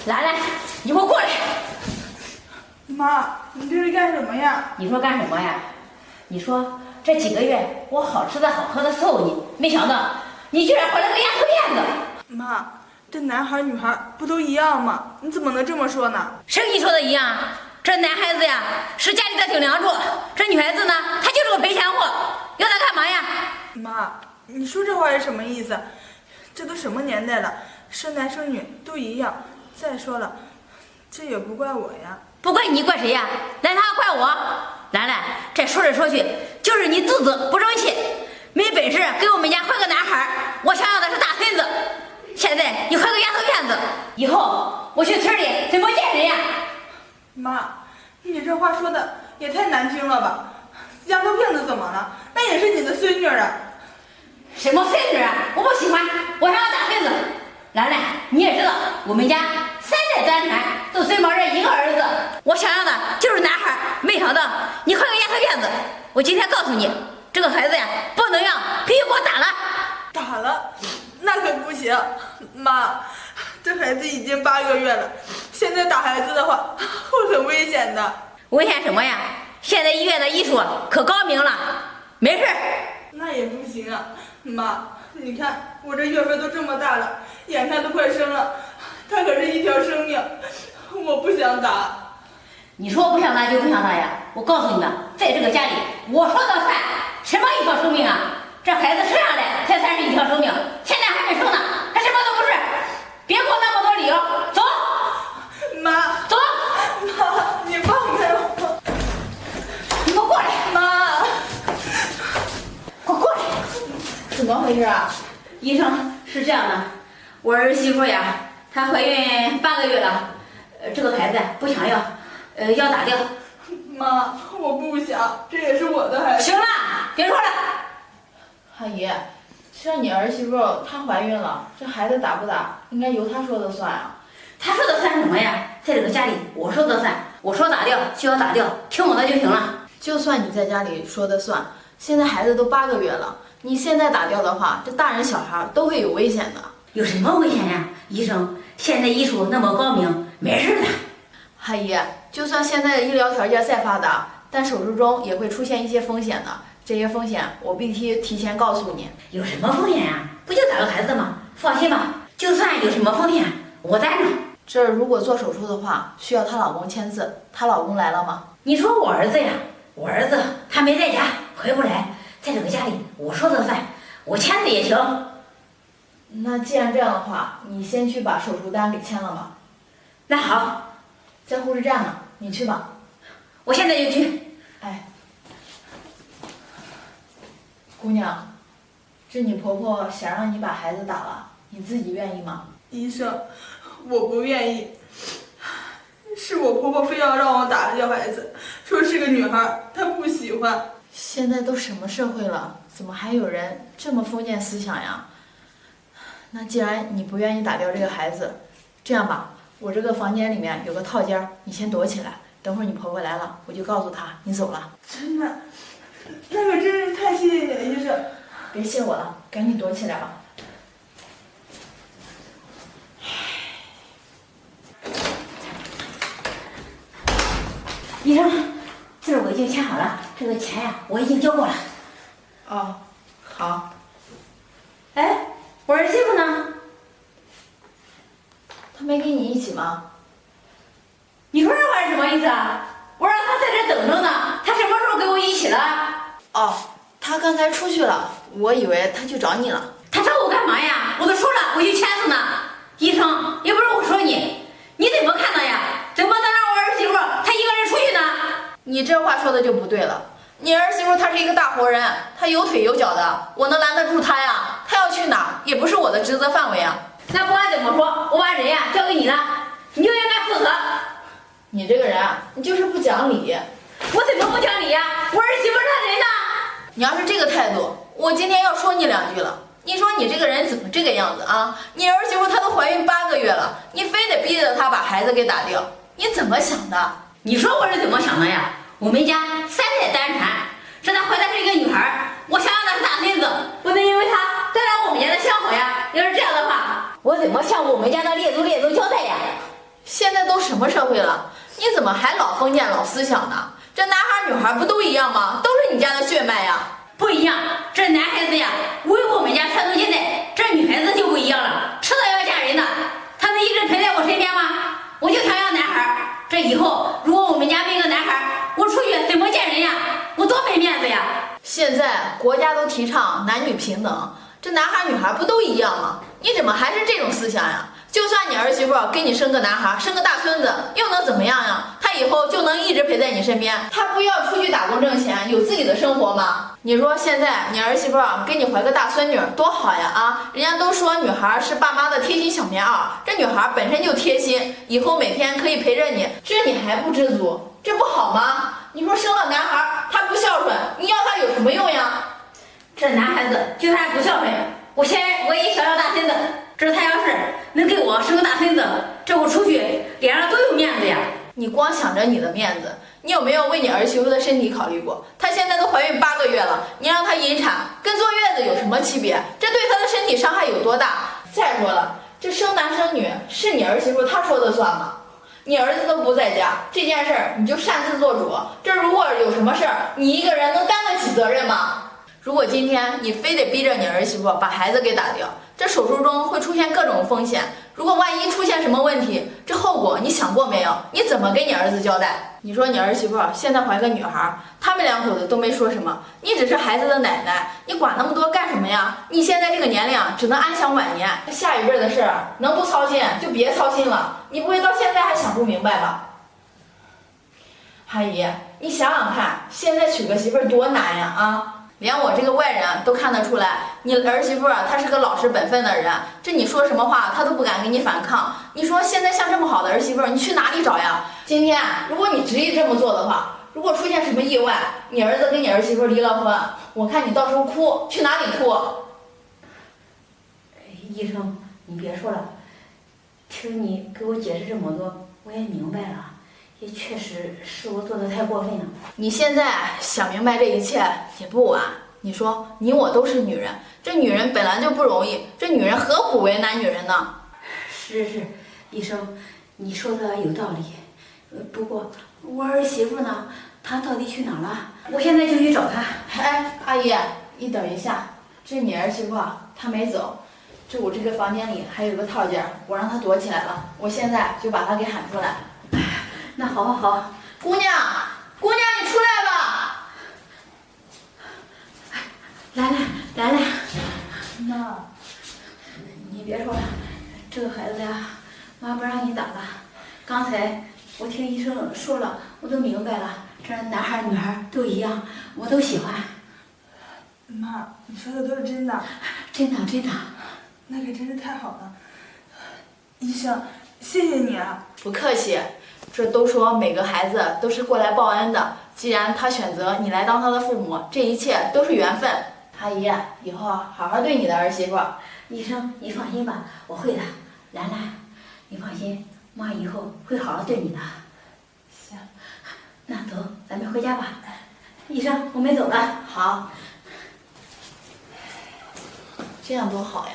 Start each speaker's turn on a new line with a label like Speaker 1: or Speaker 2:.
Speaker 1: 来，你给我过来！
Speaker 2: 妈，你这是干什么呀？
Speaker 1: 你说干什么呀？你说这几个月我好吃的好喝的伺候你，没想到你居然怀了个丫头片子！
Speaker 2: 妈，这男孩女孩不都一样吗？你怎么能这么说呢？
Speaker 1: 谁跟你说的一样？这男孩子呀是家里的顶梁柱，这女孩子呢，她就是个赔钱货，要她干嘛呀？
Speaker 2: 妈，你说这话是什么意思？这都什么年代了，生男生女都一样。再说了，这也不怪我呀。
Speaker 1: 不怪你，怪谁呀？难道怪我？兰兰，这说来说去就是你自私不争气，没本事给我们家怀个男孩，我想要的是大孙子。现在你怀个丫头片子，以后我去村里怎么见人呀？
Speaker 2: 妈，你这话说的也太难听了吧？丫头片子怎么了？那也是你的孙女啊。
Speaker 1: 什么孙女啊？我不喜欢，我想要大孙子。兰兰，你也知道我们家3代单传，就孙宝这一个儿子，我想要的就是男孩，没想到你怀个丫头片子。我今天告诉你，这个孩子呀，不能让，必须给我打了。
Speaker 2: 打了？那可不行。妈，这孩子已经8个月了，现在打孩子的话会很危险的。
Speaker 1: 危险什么呀？现在医院的医术可高明了，没事。
Speaker 2: 那也不行啊。妈，你看我这月份都这么大了，眼看都快生了，他可是一条生命，我不想打。
Speaker 1: 你说不想打就不想打呀？我告诉你们，在这个家里，我说的算。什么一条生命啊？这孩子生下来才算是一条生命，现在还没生呢，还什么都不是。别给我那么多理由，走。
Speaker 2: 妈，
Speaker 1: 走。
Speaker 2: 妈，你放开我！
Speaker 1: 你给我过来！
Speaker 2: 妈，
Speaker 1: 给我过来！
Speaker 3: 怎么回事啊？
Speaker 1: 医生，是这样的，我儿媳妇呀，她怀孕8个月了，这个孩子不想要，要打掉。
Speaker 2: 妈，我不想，这也是我的孩子。
Speaker 1: 行了，别说了。
Speaker 3: 阿姨，这你儿媳妇她怀孕了，这孩子打不打，应该由她说的算啊。
Speaker 1: 她说的算什么呀？在这个家里，我说的算，我说打掉就要打掉，听我的就行了。
Speaker 3: 就算你在家里说的算，现在孩子都8个月了，你现在打掉的话，这大人小孩都会有危险的。
Speaker 1: 有什么危险呀？医生，现在医术那么高明，没事的。
Speaker 3: 阿姨，就算现在的医疗条件再发达，但手术中也会出现一些风险的。这些风险我必须提前告诉你。
Speaker 1: 有什么风险呀？不就打个孩子吗？放心吧，就算有什么风险，我担着。
Speaker 3: 这如果做手术的话，需要她老公签字，她老公来了吗？
Speaker 1: 你说我儿子呀，我儿子他没在家，回不来，在这个家里我说的算，我签字也行。
Speaker 3: 那既然这样的话，你先去把手术单给签了吧。
Speaker 1: 那好，
Speaker 3: 在护士站呢，你去吧。
Speaker 1: 我现在就去。
Speaker 3: 哎，姑娘，这你婆婆想让你把孩子打了，你自己愿意吗？
Speaker 2: 医生，我不愿意，是我婆婆非要让我打掉孩子，说是个女孩，她不喜欢。
Speaker 3: 现在都什么社会了，怎么还有人这么封建思想呀？那既然你不愿意打掉这个孩子，这样吧，我这个房间里面有个套间，你先躲起来，等会儿你婆婆来了，我就告诉她你走了。
Speaker 2: 真的，那可真是太谢谢你了，医生。
Speaker 3: 别谢我了，赶紧躲起来吧。
Speaker 1: 医生，字我已经签好了，这个钱呀我已经交过了。
Speaker 3: 哦，好。
Speaker 1: 哎，我儿媳妇呢？
Speaker 3: 她没跟你一起吗？
Speaker 1: 你说这话是什么意思啊？我让她在这等着呢，她什么时候跟我一起了？
Speaker 3: 哦，她刚才出去了，我以为她去找你了。
Speaker 1: 她找我干嘛呀？我都说了我去签字呢。医生，也不是我说你，你怎么看的呀？怎么能让我儿媳妇她一个人出去呢？
Speaker 3: 你这话说的就不对了。你儿媳妇她是一个大活人，她有腿有脚的，我能拦得住她呀？她要去哪也不是我的职责范围啊。
Speaker 1: 那不管怎么说，我把人呀交给你了，你就应该负责。
Speaker 3: 你这个人啊，你就是不讲理。
Speaker 1: 我怎么不讲理呀？我儿媳妇她人呢？
Speaker 3: 你要是这个态度，我今天要说你2句了。你说你这个人怎么这个样子啊？你儿媳妇她都怀孕8个月了，你非得逼着她把孩子给打掉，你怎么想的？
Speaker 1: 你说我是怎么想的呀？我们家3代单传，这她怀的是一个女孩，我想要的是大孙子，不能因为她断了我们家的香火呀。要是这样的话，我怎么向我们家的列祖交代呀？
Speaker 3: 现在都什么社会了，你怎么还老封建老思想呢？这男孩女孩不都一样吗？都是你家的血脉呀。
Speaker 1: 不一样，这男孩子呀，为我们家传宗接代，这女孩子就不一样了，迟早要嫁人的。她能一直陪在我身边吗？我就想要男孩，这以后如果我们家没个男孩，我出去怎么见人呀？我多没面子呀！
Speaker 3: 现在国家都提倡男女平等，这男孩女孩不都一样吗？你怎么还是这种思想呀？就算你儿媳妇给你生个男孩，生个大孙子，又能怎么样呀？他以后就能一直陪在你身边，他不要出去打工挣钱，有自己的生活吗？你说现在你儿媳妇给你怀个大孙女多好呀啊！人家都说女孩是爸妈的贴心小棉袄，这女孩本身就贴心，以后每天可以陪着你，这你还不知足，这不好吗？你说生了男孩他不孝顺，你要他有什么用呀？
Speaker 1: 这男孩子就算不孝顺，我也想要大孙子。这他要是能给我生个大孙子，这我出去脸上多有面子呀！
Speaker 3: 你光想着你的面子，你有没有为你儿媳妇的身体考虑过？她现在都怀孕8个月了，你让她引产，跟坐月子有什么区别？这对她的身体伤害有多大？再说了，这生男生女是你儿媳妇她说的算吗？你儿子都不在家，这件事儿你就擅自做主。这如果有什么事儿，你一个人能担得起责任吗？如果今天你非得逼着你儿媳妇把孩子给打掉，这手术中会出现各种风险。如果万一出现什么问题，这后果你想过没有？你怎么给你儿子交代？你说你儿媳妇现在怀个女孩，他们两口子都没说什么，你只是孩子的奶奶，你管那么多干什么呀？你现在这个年龄只能安享晚年，下一辈的事儿能不操心就别操心了。你不会到现在还想不明白吧？阿姨，你想想看，现在娶个媳妇多难呀啊！连我这个外人都看得出来，你儿媳妇她是个老实本分的人，这你说什么话她都不敢给你反抗。你说现在像这么好的儿媳妇，你去哪里找呀？今天如果你执意这么做的话，如果出现什么意外，你儿子跟你儿媳妇离了婚，我看你到时候哭去哪里哭？
Speaker 1: 医生，你别说了，听你给我解释这么多，我也明白了，也确实是我做的太过分了。
Speaker 3: 你现在想明白这一切也不晚。你说你我都是女人，这女人本来就不容易，这女人何苦为难女人呢？
Speaker 1: 是，医生，你说的有道理。不过我儿媳妇呢？她到底去哪了？我现在就去找她。
Speaker 3: 哎，阿姨，你等一下，这你儿媳妇她没走，这我这个房间里还有个套件，我让她躲起来了，我现在就把她给喊出来。
Speaker 1: 那好，
Speaker 3: 姑娘，你出来吧。
Speaker 1: 来，
Speaker 2: 妈，
Speaker 1: 你别说了，这个孩子呀，妈不让你打了。刚才我听医生说了，我都明白了，这男孩女孩都一样，我都喜欢。
Speaker 2: 妈，你说的都是真的？
Speaker 1: 真的。
Speaker 2: 那可真是太好了，医生，谢谢你啊。
Speaker 3: 不客气，这都说每个孩子都是过来报恩的，既然他选择你来当他的父母，这一切都是缘分。阿姨，以后好好对你的儿媳妇。
Speaker 1: 医生，你放心吧，我会的。兰，你放心，妈以后会好好对你的。
Speaker 2: 行，
Speaker 1: 那走，咱们回家吧。医生，我们走了。
Speaker 3: 好，这样多好呀。